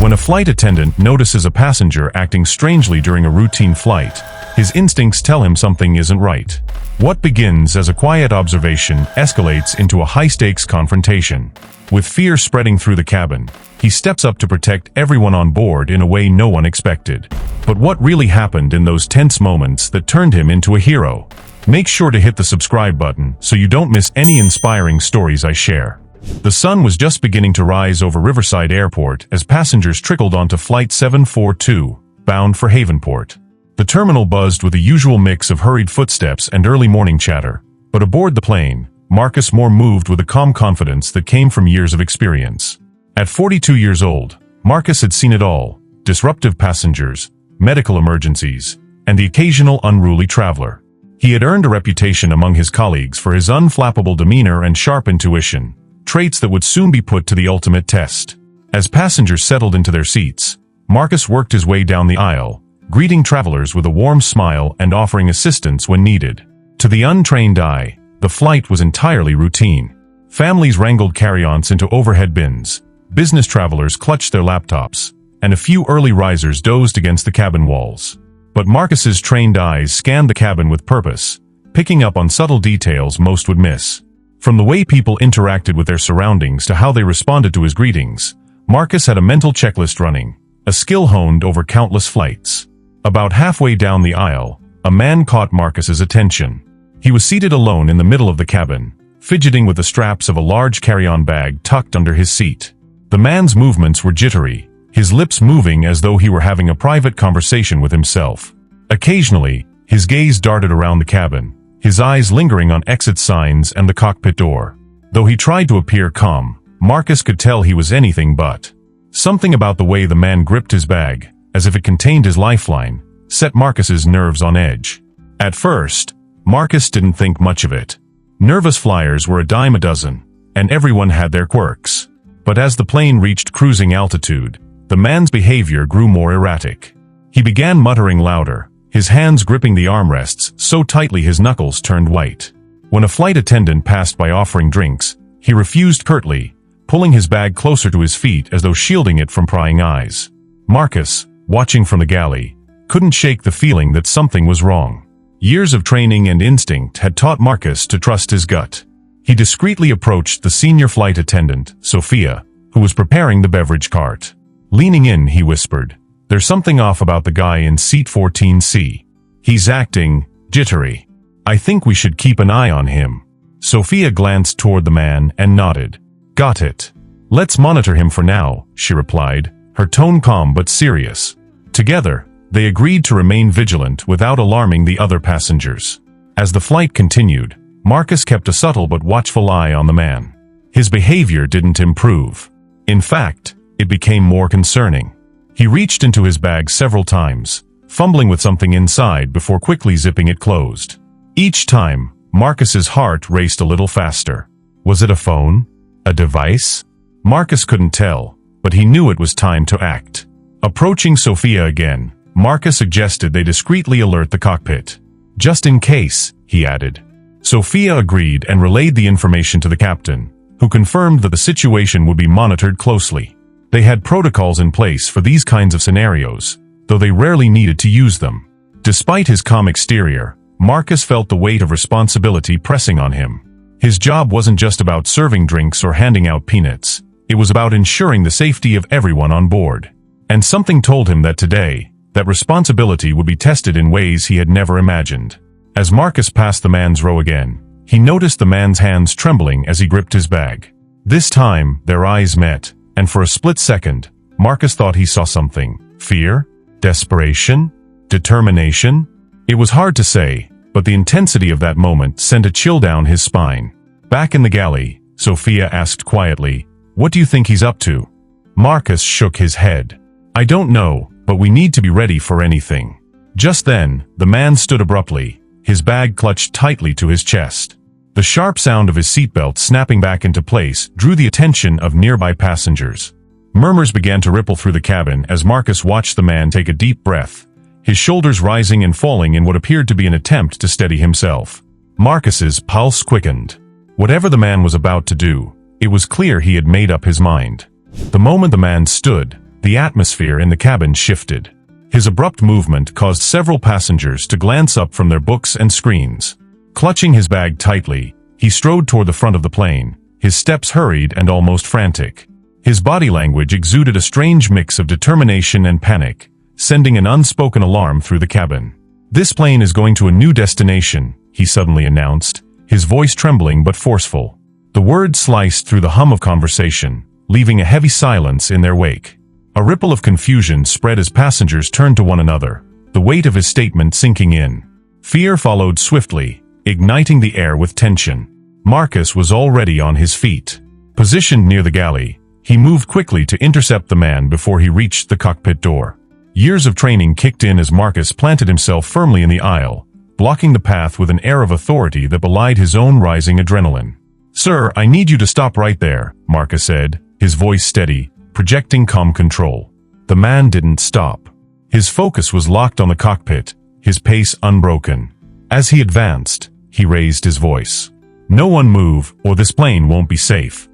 When a flight attendant notices a passenger acting strangely during a routine flight, his instincts tell him something isn't right. What begins as a quiet observation escalates into a high-stakes confrontation. With fear spreading through the cabin, he steps up to protect everyone on board in a way no one expected. But what really happened in those tense moments that turned him into a hero? Make sure to hit the subscribe button so you don't miss any inspiring stories I share. The sun was just beginning to rise over Riverside Airport as passengers trickled onto Flight 742, bound for Havenport. The terminal buzzed with the usual mix of hurried footsteps and early morning chatter. But aboard the plane, Marcus more moved with a calm confidence that came from years of experience. At 42 years old, Marcus had seen it all: disruptive passengers, medical emergencies, and the occasional unruly traveler. He had earned a reputation among his colleagues for his unflappable demeanor and sharp intuition, traits that would soon be put to the ultimate test. As passengers settled into their seats, Marcus worked his way down the aisle, greeting travelers with a warm smile and offering assistance when needed. To the untrained eye, the flight was entirely routine. Families wrangled carry-ons into overhead bins, business travelers clutched their laptops, and a few early risers dozed against the cabin walls. But Marcus's trained eyes scanned the cabin with purpose, picking up on subtle details most would miss. From the way people interacted with their surroundings to how they responded to his greetings, Marcus had a mental checklist running, a skill honed over countless flights. About halfway down the aisle, a man caught Marcus's attention. He was seated alone in the middle of the cabin, fidgeting with the straps of a large carry-on bag tucked under his seat. The man's movements were jittery, his lips moving as though he were having a private conversation with himself. Occasionally, his gaze darted around the cabin, his eyes lingering on exit signs and the cockpit door. Though he tried to appear calm, Marcus could tell he was anything but. Something about the way the man gripped his bag, as if it contained his lifeline, set Marcus's nerves on edge. At first, Marcus didn't think much of it. Nervous flyers were a dime a dozen, and everyone had their quirks. But as the plane reached cruising altitude, the man's behavior grew more erratic. He began muttering louder, his hands gripping the armrests so tightly his knuckles turned white. When a flight attendant passed by offering drinks, he refused curtly, pulling his bag closer to his feet as though shielding it from prying eyes. Marcus, watching from the galley, couldn't shake the feeling that something was wrong. Years of training and instinct had taught Marcus to trust his gut. He discreetly approached the senior flight attendant, Sophia, who was preparing the beverage cart. Leaning in, he whispered, "There's something off about the guy in seat 14C. He's acting jittery. I think we should keep an eye on him." Sophia glanced toward the man and nodded. "Got it. Let's monitor him for now," she replied, her tone calm but serious. Together, they agreed to remain vigilant without alarming the other passengers. As the flight continued, Marcus kept a subtle but watchful eye on the man. His behavior didn't improve. In fact, it became more concerning. He reached into his bag several times, fumbling with something inside before quickly zipping it closed. Each time, Marcus's heart raced a little faster. Was it a phone? A device? Marcus couldn't tell, but he knew it was time to act. Approaching Sophia again, Marcus suggested they discreetly alert the cockpit. "Just in case," he added. Sophia agreed and relayed the information to the captain, who confirmed that the situation would be monitored closely. They had protocols in place for these kinds of scenarios, though they rarely needed to use them. Despite his calm exterior, Marcus felt the weight of responsibility pressing on him. His job wasn't just about serving drinks or handing out peanuts. It was about ensuring the safety of everyone on board. And something told him that today, that responsibility would be tested in ways he had never imagined. As Marcus passed the man's row again, he noticed the man's hands trembling as he gripped his bag. This time, their eyes met, and for a split second, Marcus thought he saw something. Fear? Desperation? Determination? It was hard to say, but the intensity of that moment sent a chill down his spine. Back in the galley, Sophia asked quietly, "What do you think he's up to?" Marcus shook his head. "I don't know, but we need to be ready for anything." Just then, the man stood abruptly, his bag clutched tightly to his chest. The sharp sound of his seatbelt snapping back into place drew the attention of nearby passengers. Murmurs began to ripple through the cabin as Marcus watched the man take a deep breath, his shoulders rising and falling in what appeared to be an attempt to steady himself. Marcus's pulse quickened. Whatever the man was about to do, it was clear he had made up his mind. The moment the man stood, The atmosphere in the cabin shifted. His abrupt movement caused several passengers to glance up from their books and screens. Clutching his bag tightly, he strode toward the front of the plane, his steps hurried and almost frantic. His body language exuded a strange mix of determination and panic, sending an unspoken alarm through the cabin. "This plane is going to a new destination," he suddenly announced, his voice trembling but forceful. The words sliced through the hum of conversation, leaving a heavy silence in their wake. A ripple of confusion spread as passengers turned to one another, the weight of his statement sinking in. Fear followed swiftly, igniting the air with tension. Marcus was already on his feet. Positioned near the galley, he moved quickly to intercept the man before he reached the cockpit door. Years of training kicked in as Marcus planted himself firmly in the aisle, blocking the path with an air of authority that belied his own rising adrenaline. "Sir, I need you to stop right there," Marcus said, his voice steady, projecting calm control. The man didn't stop. His focus was locked on the cockpit, his pace unbroken. As he advanced, he raised his voice. "No one move, or this plane won't be safe."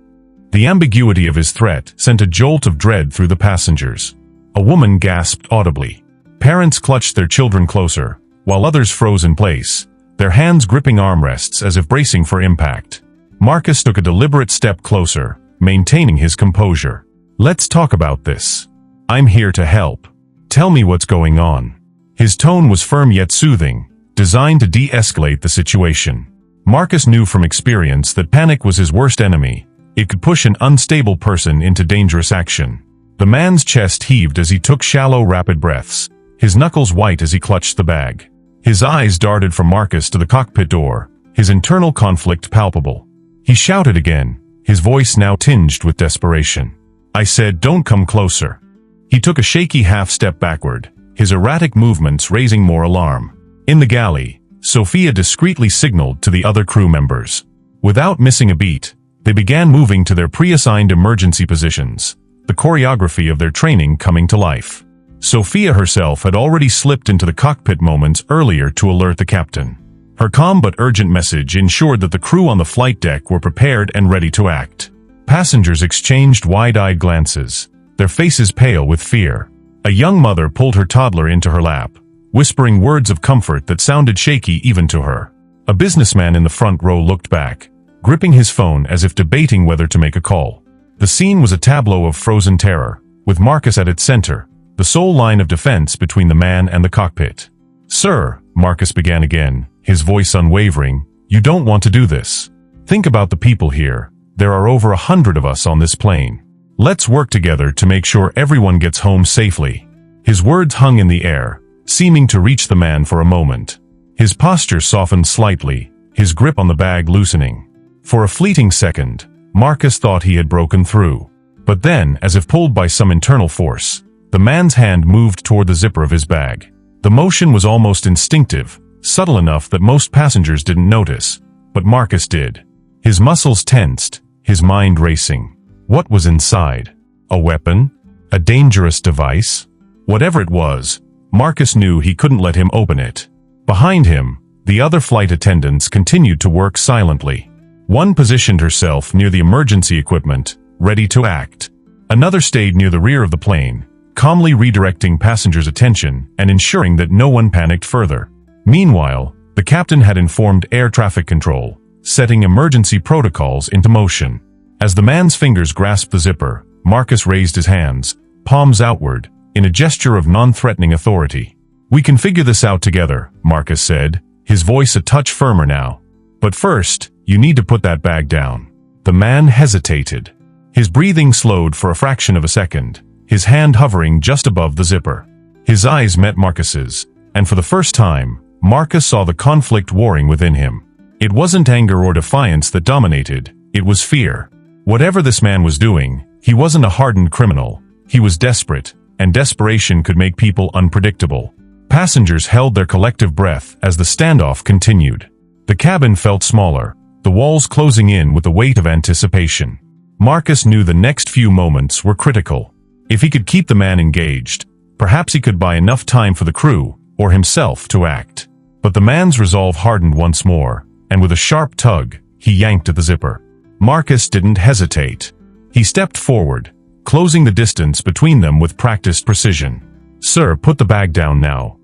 The ambiguity of his threat sent a jolt of dread through the passengers. A woman gasped audibly. Parents clutched their children closer, while others froze in place, their hands gripping armrests as if bracing for impact. Marcus took a deliberate step closer, maintaining his composure. "Let's talk about this. I'm here to help. Tell me what's going on." His tone was firm yet soothing, designed to de-escalate the situation. Marcus knew from experience that panic was his worst enemy. It could push an unstable person into dangerous action. The man's chest heaved as he took shallow, rapid breaths, his knuckles white as he clutched the bag. His eyes darted from Marcus to the cockpit door, his internal conflict palpable. He shouted again, his voice now tinged with desperation. "I said, don't come closer." He took a shaky half-step backward, his erratic movements raising more alarm. In the galley, Sophia discreetly signaled to the other crew members. Without missing a beat, they began moving to their pre-assigned emergency positions, the choreography of their training coming to life. Sophia herself had already slipped into the cockpit moments earlier to alert the captain. Her calm but urgent message ensured that the crew on the flight deck were prepared and ready to act. Passengers exchanged wide-eyed glances, their faces pale with fear. A young mother pulled her toddler into her lap, whispering words of comfort that sounded shaky even to her. A businessman in the front row looked back, gripping his phone as if debating whether to make a call. The scene was a tableau of frozen terror, with Marcus at its center, the sole line of defense between the man and the cockpit. "Sir," Marcus began again, his voice unwavering, "you don't want to do this. Think about the people here. There are over 100 of us on this plane. Let's work together to make sure everyone gets home safely." His words hung in the air, seeming to reach the man for a moment. His posture softened slightly, his grip on the bag loosening. For a fleeting second, Marcus thought he had broken through. But then, as if pulled by some internal force, the man's hand moved toward the zipper of his bag. The motion was almost instinctive, subtle enough that most passengers didn't notice, but Marcus did. His muscles tensed, his mind racing. What was inside? A weapon? A dangerous device? Whatever it was, Marcus knew he couldn't let him open it. Behind him, the other flight attendants continued to work silently. One positioned herself near the emergency equipment, ready to act. Another stayed near the rear of the plane, calmly redirecting passengers' attention and ensuring that no one panicked further. Meanwhile, the captain had informed air traffic control, setting emergency protocols into motion. As the man's fingers grasped the zipper, Marcus raised his hands, palms outward, in a gesture of non-threatening authority. "We can figure this out together," Marcus said, his voice a touch firmer now. "But first, you need to put that bag down." The man hesitated. His breathing slowed for a fraction of a second, his hand hovering just above the zipper. His eyes met Marcus's, and for the first time, Marcus saw the conflict warring within him. It wasn't anger or defiance that dominated, it was fear. Whatever this man was doing, he wasn't a hardened criminal. He was desperate, and desperation could make people unpredictable. Passengers held their collective breath as the standoff continued. The cabin felt smaller, the walls closing in with the weight of anticipation. Marcus knew the next few moments were critical. If he could keep the man engaged, perhaps he could buy enough time for the crew, or himself, to act. But the man's resolve hardened once more, and with a sharp tug, he yanked at the zipper. Marcus didn't hesitate. He stepped forward, closing the distance between them with practiced precision. "Sir, put the bag down now."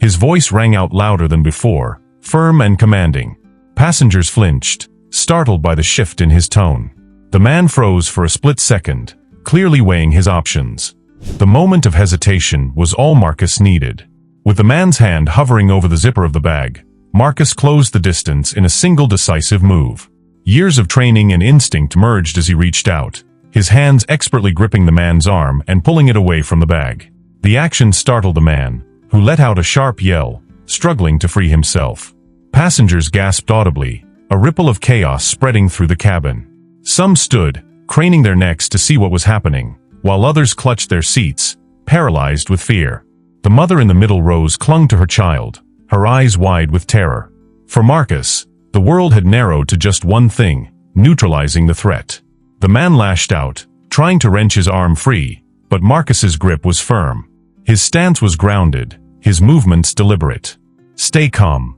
His voice rang out louder than before, firm and commanding. Passengers flinched, startled by the shift in his tone. The man froze for a split second, clearly weighing his options. The moment of hesitation was all Marcus needed. With the man's hand hovering over the zipper of the bag, Marcus closed the distance in a single decisive move. Years of training and instinct merged as he reached out, his hands expertly gripping the man's arm and pulling it away from the bag. The action startled the man, who let out a sharp yell, struggling to free himself. Passengers gasped audibly, a ripple of chaos spreading through the cabin. Some stood, craning their necks to see what was happening, while others clutched their seats, paralyzed with fear. The mother in the middle rows clung to her child, her eyes wide with terror. For Marcus, the world had narrowed to just one thing: neutralizing the threat. The man lashed out, trying to wrench his arm free, but Marcus's grip was firm. His stance was grounded, his movements deliberate. "Stay calm,"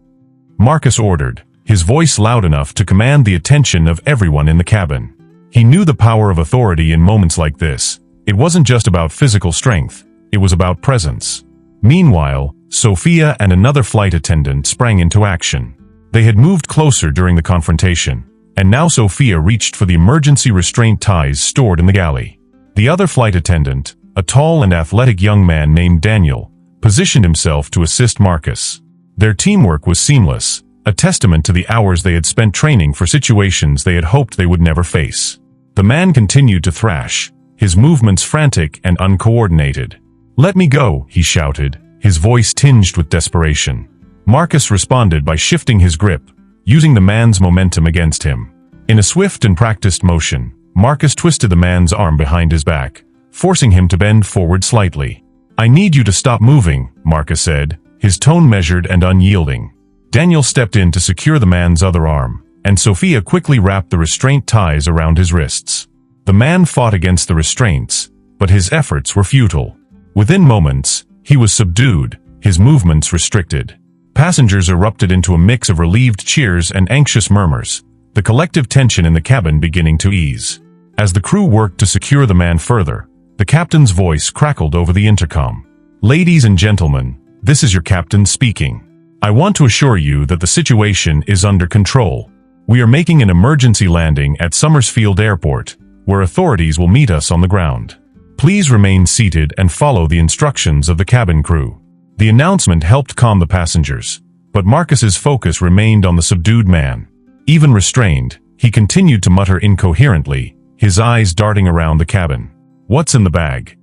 Marcus ordered, his voice loud enough to command the attention of everyone in the cabin. He knew the power of authority in moments like this. It wasn't just about physical strength, it was about presence. Meanwhile, Sophia and another flight attendant sprang into action. They had moved closer during the confrontation, and now Sophia reached for the emergency restraint ties stored in the galley. The other flight attendant, a tall and athletic young man named Daniel, positioned himself to assist Marcus. Their teamwork was seamless, a testament to the hours they had spent training for situations they had hoped they would never face. The man continued to thrash, his movements frantic and uncoordinated. "Let me go," he shouted, his voice tinged with desperation. Marcus responded by shifting his grip, using the man's momentum against him. In a swift and practiced motion, Marcus twisted the man's arm behind his back, forcing him to bend forward slightly. "I need you to stop moving," Marcus said, his tone measured and unyielding. Daniel stepped in to secure the man's other arm, and Sophia quickly wrapped the restraint ties around his wrists. The man fought against the restraints, but his efforts were futile. Within moments, he was subdued, his movements restricted. Passengers erupted into a mix of relieved cheers and anxious murmurs, the collective tension in the cabin beginning to ease. As the crew worked to secure the man further, the captain's voice crackled over the intercom. "Ladies and gentlemen, this is your captain speaking. I want to assure you that the situation is under control. We are making an emergency landing at Summersfield Airport, where authorities will meet us on the ground. Please remain seated and follow the instructions of the cabin crew." The announcement helped calm the passengers, but Marcus's focus remained on the subdued man. Even restrained, he continued to mutter incoherently, his eyes darting around the cabin. "What's in the bag?"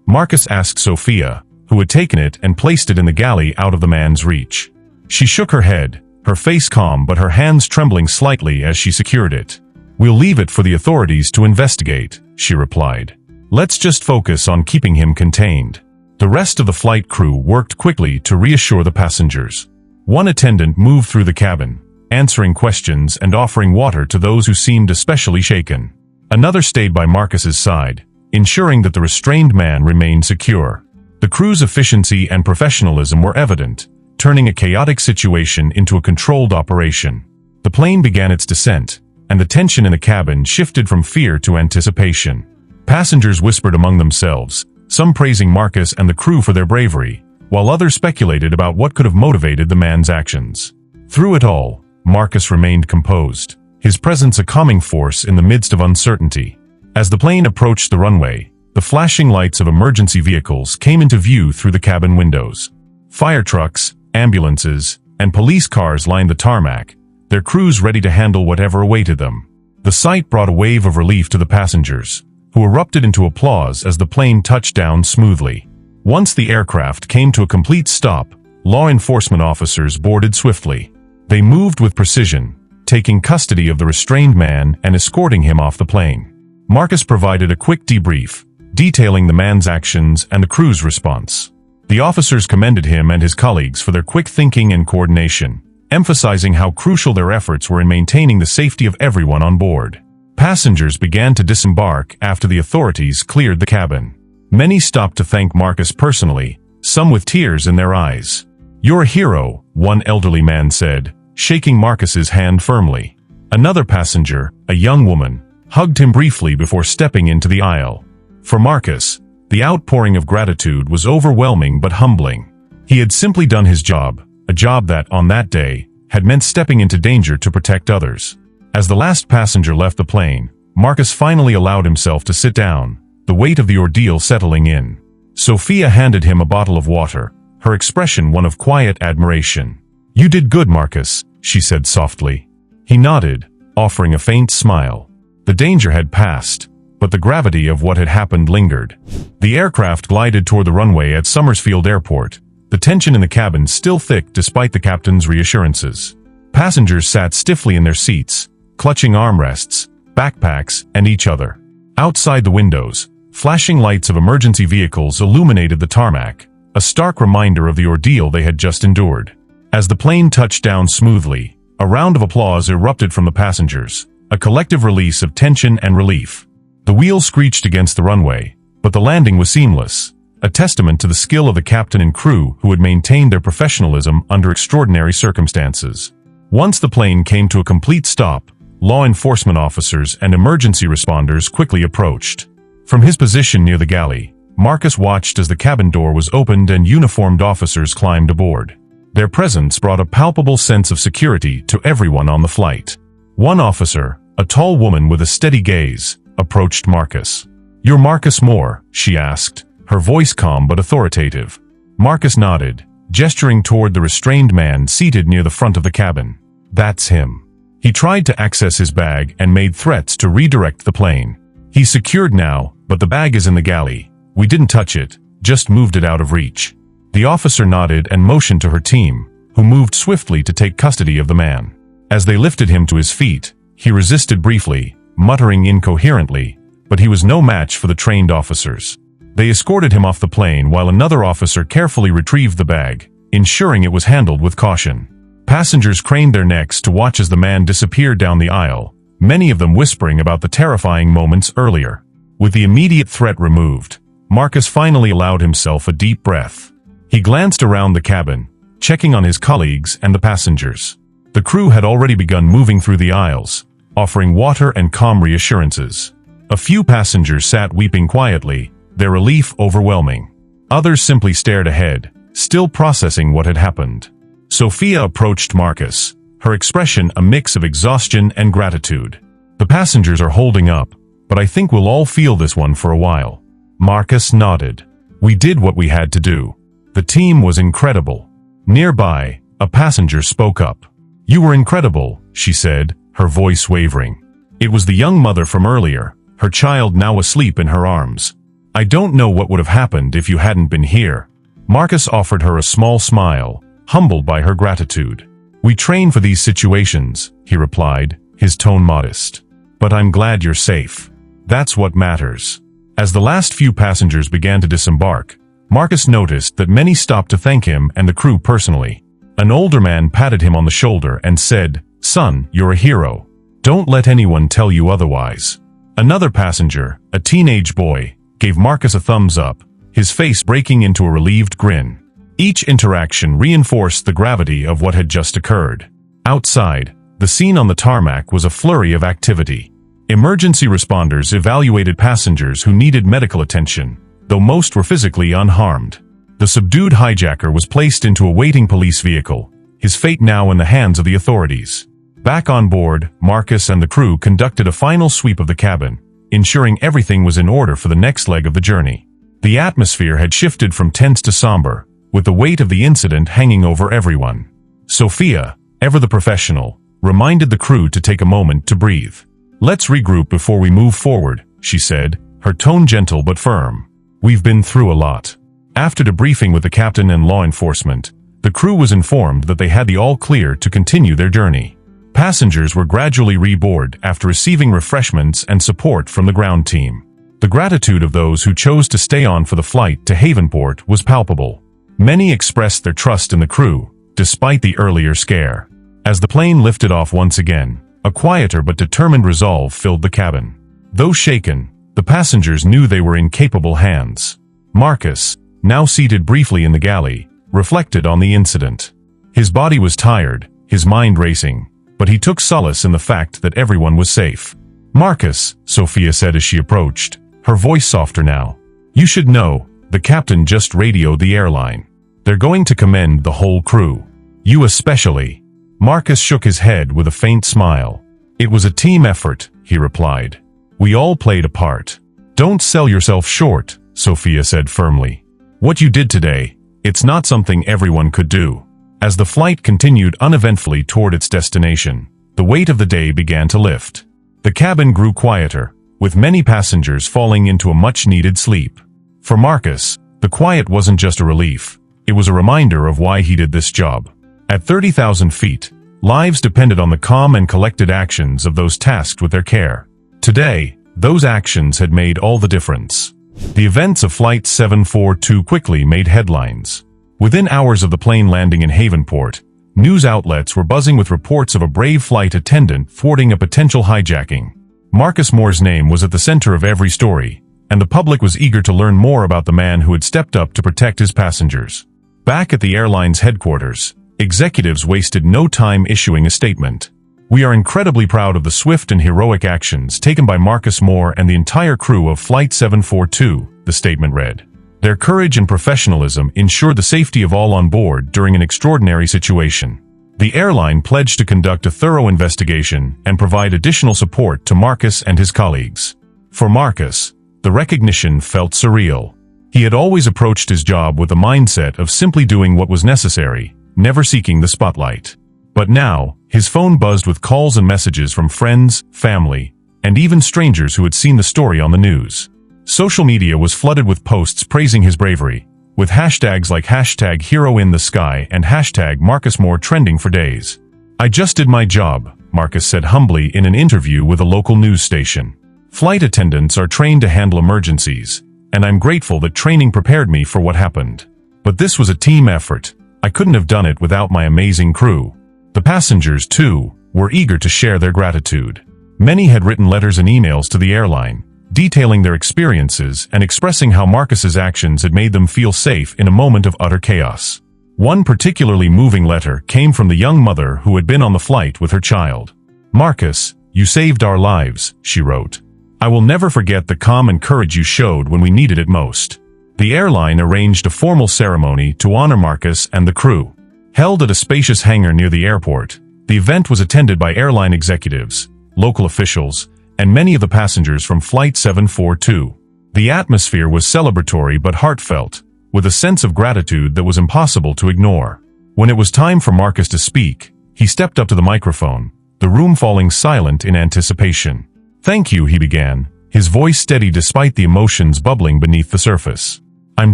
Marcus asked Sophia, who had taken it and placed it in the galley out of the man's reach. She shook her head, her face calm but her hands trembling slightly as she secured it. "We'll leave it for the authorities to investigate," she replied. "Let's just focus on keeping him contained." The rest of the flight crew worked quickly to reassure the passengers. One attendant moved through the cabin, answering questions and offering water to those who seemed especially shaken. Another stayed by Marcus's side, ensuring that the restrained man remained secure. The crew's efficiency and professionalism were evident, turning a chaotic situation into a controlled operation. The plane began its descent, and the tension in the cabin shifted from fear to anticipation. Passengers whispered among themselves, some praising Marcus and the crew for their bravery, while others speculated about what could have motivated the man's actions. Through it all, Marcus remained composed, his presence a calming force in the midst of uncertainty. As the plane approached the runway, the flashing lights of emergency vehicles came into view through the cabin windows. Fire trucks, ambulances, and police cars lined the tarmac, their crews ready to handle whatever awaited them. The sight brought a wave of relief to the passengers, who erupted into applause as the plane touched down smoothly. Once the aircraft came to a complete stop, law enforcement officers boarded swiftly. They moved with precision, taking custody of the restrained man and escorting him off the plane. Marcus provided a quick debrief, detailing the man's actions and the crew's response. The officers commended him and his colleagues for their quick thinking and coordination, emphasizing how crucial their efforts were in maintaining the safety of everyone on board. Passengers began to disembark after the authorities cleared the cabin. Many stopped to thank Marcus personally, some with tears in their eyes. "You're a hero," one elderly man said, shaking Marcus's hand firmly. Another passenger, a young woman, hugged him briefly before stepping into the aisle. For Marcus, the outpouring of gratitude was overwhelming but humbling. He had simply done his job, a job that, on that day, had meant stepping into danger to protect others. As the last passenger left the plane, Marcus finally allowed himself to sit down, the weight of the ordeal settling in. Sophia handed him a bottle of water, her expression one of quiet admiration. "You did good, Marcus," she said softly. He nodded, offering a faint smile. The danger had passed, but the gravity of what had happened lingered. The aircraft glided toward the runway at Summersfield Airport, the tension in the cabin still thick despite the captain's reassurances. Passengers sat stiffly in their seats, clutching armrests, backpacks, and each other. Outside the windows, flashing lights of emergency vehicles illuminated the tarmac, a stark reminder of the ordeal they had just endured. As the plane touched down smoothly, a round of applause erupted from the passengers, a collective release of tension and relief. The wheels screeched against the runway, but the landing was seamless, a testament to the skill of the captain and crew who had maintained their professionalism under extraordinary circumstances. Once the plane came to a complete stop, law enforcement officers and emergency responders quickly approached. From his position near the galley, Marcus watched as the cabin door was opened and uniformed officers climbed aboard. Their presence brought a palpable sense of security to everyone on the flight. One officer, a tall woman with a steady gaze, approached Marcus. "You're Marcus Moore?" she asked, her voice calm but authoritative. Marcus nodded, gesturing toward the restrained man seated near the front of the cabin. "That's him." He tried to access his bag and made threats to redirect the plane. "He's secured now, but the bag is in the galley. We didn't touch it, just moved it out of reach." The officer nodded and motioned to her team, who moved swiftly to take custody of the man. As they lifted him to his feet, he resisted briefly, muttering incoherently, but he was no match for the trained officers. They escorted him off the plane while another officer carefully retrieved the bag, ensuring it was handled with caution. Passengers craned their necks to watch as the man disappeared down the aisle, many of them whispering about the terrifying moments earlier. With the immediate threat removed, Marcus finally allowed himself a deep breath. He glanced around the cabin, checking on his colleagues and the passengers. The crew had already begun moving through the aisles, offering water and calm reassurances. A few passengers sat weeping quietly, their relief overwhelming. Others simply stared ahead, still processing what had happened. Sophia approached Marcus, her expression a mix of exhaustion and gratitude. "The passengers are holding up, but I think we'll all feel this one for a while." Marcus nodded. "We did what we had to do. The team was incredible." Nearby, a passenger spoke up. "You were incredible," she said, her voice wavering. It was the young mother from earlier, her child now asleep in her arms. "I don't know what would have happened if you hadn't been here." Marcus offered her a small smile, humbled by her gratitude. "We train for these situations," he replied, his tone modest. "But I'm glad you're safe. That's what matters." As the last few passengers began to disembark, Marcus noticed that many stopped to thank him and the crew personally. An older man patted him on the shoulder and said, "Son, you're a hero. Don't let anyone tell you otherwise." Another passenger, a teenage boy, gave Marcus a thumbs up, his face breaking into a relieved grin. Each interaction reinforced the gravity of what had just occurred. Outside, the scene on the tarmac was a flurry of activity. Emergency responders evaluated passengers who needed medical attention, though most were physically unharmed. The subdued hijacker was placed into a waiting police vehicle, his fate now in the hands of the authorities. Back on board, Marcus and the crew conducted a final sweep of the cabin, ensuring everything was in order for the next leg of the journey. The atmosphere had shifted from tense to somber, with the weight of the incident hanging over everyone. Sophia, ever the professional, reminded the crew to take a moment to breathe. "Let's regroup before we move forward," she said, her tone gentle but firm. "We've been through a lot." After debriefing with the captain and law enforcement, the crew was informed that they had the all-clear to continue their journey. Passengers were gradually reboarded after receiving refreshments and support from the ground team. The gratitude of those who chose to stay on for the flight to Havenport was palpable. Many expressed their trust in the crew, despite the earlier scare. As the plane lifted off once again, a quieter but determined resolve filled the cabin. Though shaken, the passengers knew they were in capable hands. Marcus, now seated briefly in the galley, reflected on the incident. His body was tired, his mind racing, but he took solace in the fact that everyone was safe. "Marcus," Sophia said as she approached, her voice softer now. "You should know, the captain just radioed the airline. They're going to commend the whole crew. You especially." Marcus shook his head with a faint smile. "It was a team effort," he replied. "We all played a part." "Don't sell yourself short," Sophia said firmly. "What you did today, it's not something everyone could do." As the flight continued uneventfully toward its destination, the weight of the day began to lift. The cabin grew quieter, with many passengers falling into a much-needed sleep. For Marcus, the quiet wasn't just a relief, it was a reminder of why he did this job. At 30,000 feet, lives depended on the calm and collected actions of those tasked with their care. Today, those actions had made all the difference. The events of Flight 742 quickly made headlines. Within hours of the plane landing in Havenport, news outlets were buzzing with reports of a brave flight attendant thwarting a potential hijacking. Marcus Moore's name was at the center of every story, and the public was eager to learn more about the man who had stepped up to protect his passengers. Back at the airline's headquarters, executives wasted no time issuing a statement. "We are incredibly proud of the swift and heroic actions taken by Marcus Moore and the entire crew of Flight 742, the statement read. "Their courage and professionalism ensured the safety of all on board during an extraordinary situation." The airline pledged to conduct a thorough investigation and provide additional support to Marcus and his colleagues. For Marcus, the recognition felt surreal. He had always approached his job with the mindset of simply doing what was necessary, never seeking the spotlight. But now, his phone buzzed with calls and messages from friends, family, and even strangers who had seen the story on the news. Social media was flooded with posts praising his bravery, with hashtags like #HeroInTheSky and #MarcusMoore trending for days. "I just did my job," Marcus said humbly in an interview with a local news station. "Flight attendants are trained to handle emergencies, and I'm grateful that training prepared me for what happened. But this was a team effort. I couldn't have done it without my amazing crew." The passengers, too, were eager to share their gratitude. Many had written letters and emails to the airline, detailing their experiences and expressing how Marcus's actions had made them feel safe in a moment of utter chaos. One particularly moving letter came from the young mother who had been on the flight with her child. "Marcus, you saved our lives," she wrote. "I will never forget the calm and courage you showed when we needed it most." The airline arranged a formal ceremony to honor Marcus and the crew. Held at a spacious hangar near the airport, the event was attended by airline executives, local officials, and many of the passengers from Flight 742. The atmosphere was celebratory but heartfelt, with a sense of gratitude that was impossible to ignore. When it was time for Marcus to speak, he stepped up to the microphone, the room falling silent in anticipation. "Thank you," he began, his voice steady despite the emotions bubbling beneath the surface. "I'm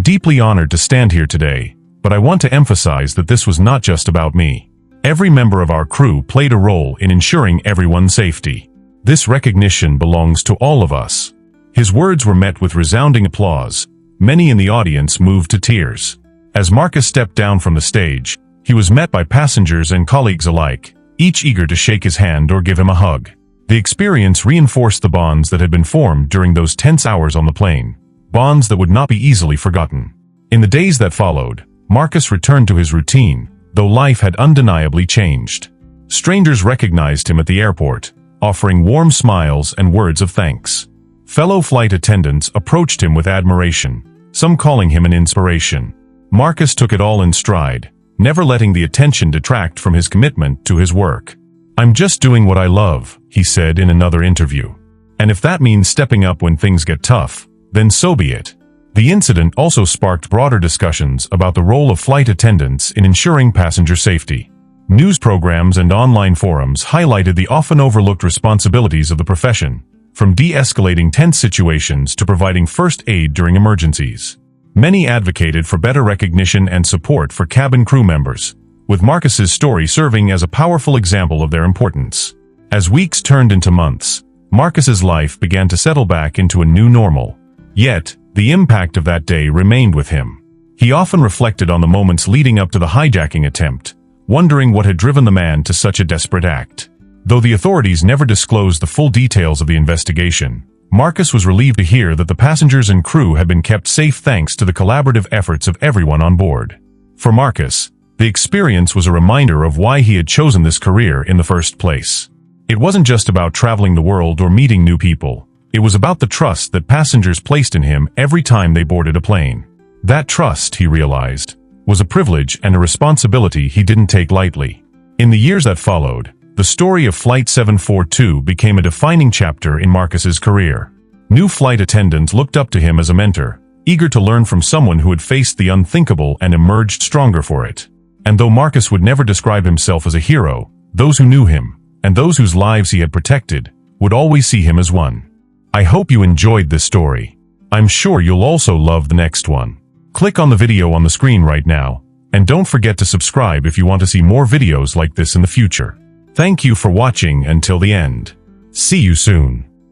deeply honored to stand here today, but I want to emphasize that this was not just about me. Every member of our crew played a role in ensuring everyone's safety. This recognition belongs to all of us." His words were met with resounding applause. Many in the audience moved to tears. As Marcus stepped down from the stage, he was met by passengers and colleagues alike, each eager to shake his hand or give him a hug. The experience reinforced the bonds that had been formed during those tense hours on the plane, bonds that would not be easily forgotten. In the days that followed, Marcus returned to his routine, though life had undeniably changed. Strangers recognized him at the airport, offering warm smiles and words of thanks. Fellow flight attendants approached him with admiration, some calling him an inspiration. Marcus took it all in stride, never letting the attention detract from his commitment to his work. "I'm just doing what I love," he said in another interview. "And if that means stepping up when things get tough, then so be it." The incident also sparked broader discussions about the role of flight attendants in ensuring passenger safety. News programs and online forums highlighted the often overlooked responsibilities of the profession, from de-escalating tense situations to providing first aid during emergencies. Many advocated for better recognition and support for cabin crew members, with Marcus's story serving as a powerful example of their importance. As weeks turned into months, Marcus's life began to settle back into a new normal. Yet, the impact of that day remained with him. He often reflected on the moments leading up to the hijacking attempt, wondering what had driven the man to such a desperate act. Though the authorities never disclosed the full details of the investigation, Marcus was relieved to hear that the passengers and crew had been kept safe thanks to the collaborative efforts of everyone on board. For Marcus, the experience was a reminder of why he had chosen this career in the first place. It wasn't just about traveling the world or meeting new people. It was about the trust that passengers placed in him every time they boarded a plane. That trust, he realized, was a privilege and a responsibility he didn't take lightly. In the years that followed, the story of Flight 742 became a defining chapter in Marcus's career. New flight attendants looked up to him as a mentor, eager to learn from someone who had faced the unthinkable and emerged stronger for it. And though Marcus would never describe himself as a hero, those who knew him, and those whose lives he had protected, would always see him as one. I hope you enjoyed this story. I'm sure you'll also love the next one. Click on the video on the screen right now, and don't forget to subscribe if you want to see more videos like this in the future. Thank you for watching until the end. See you soon.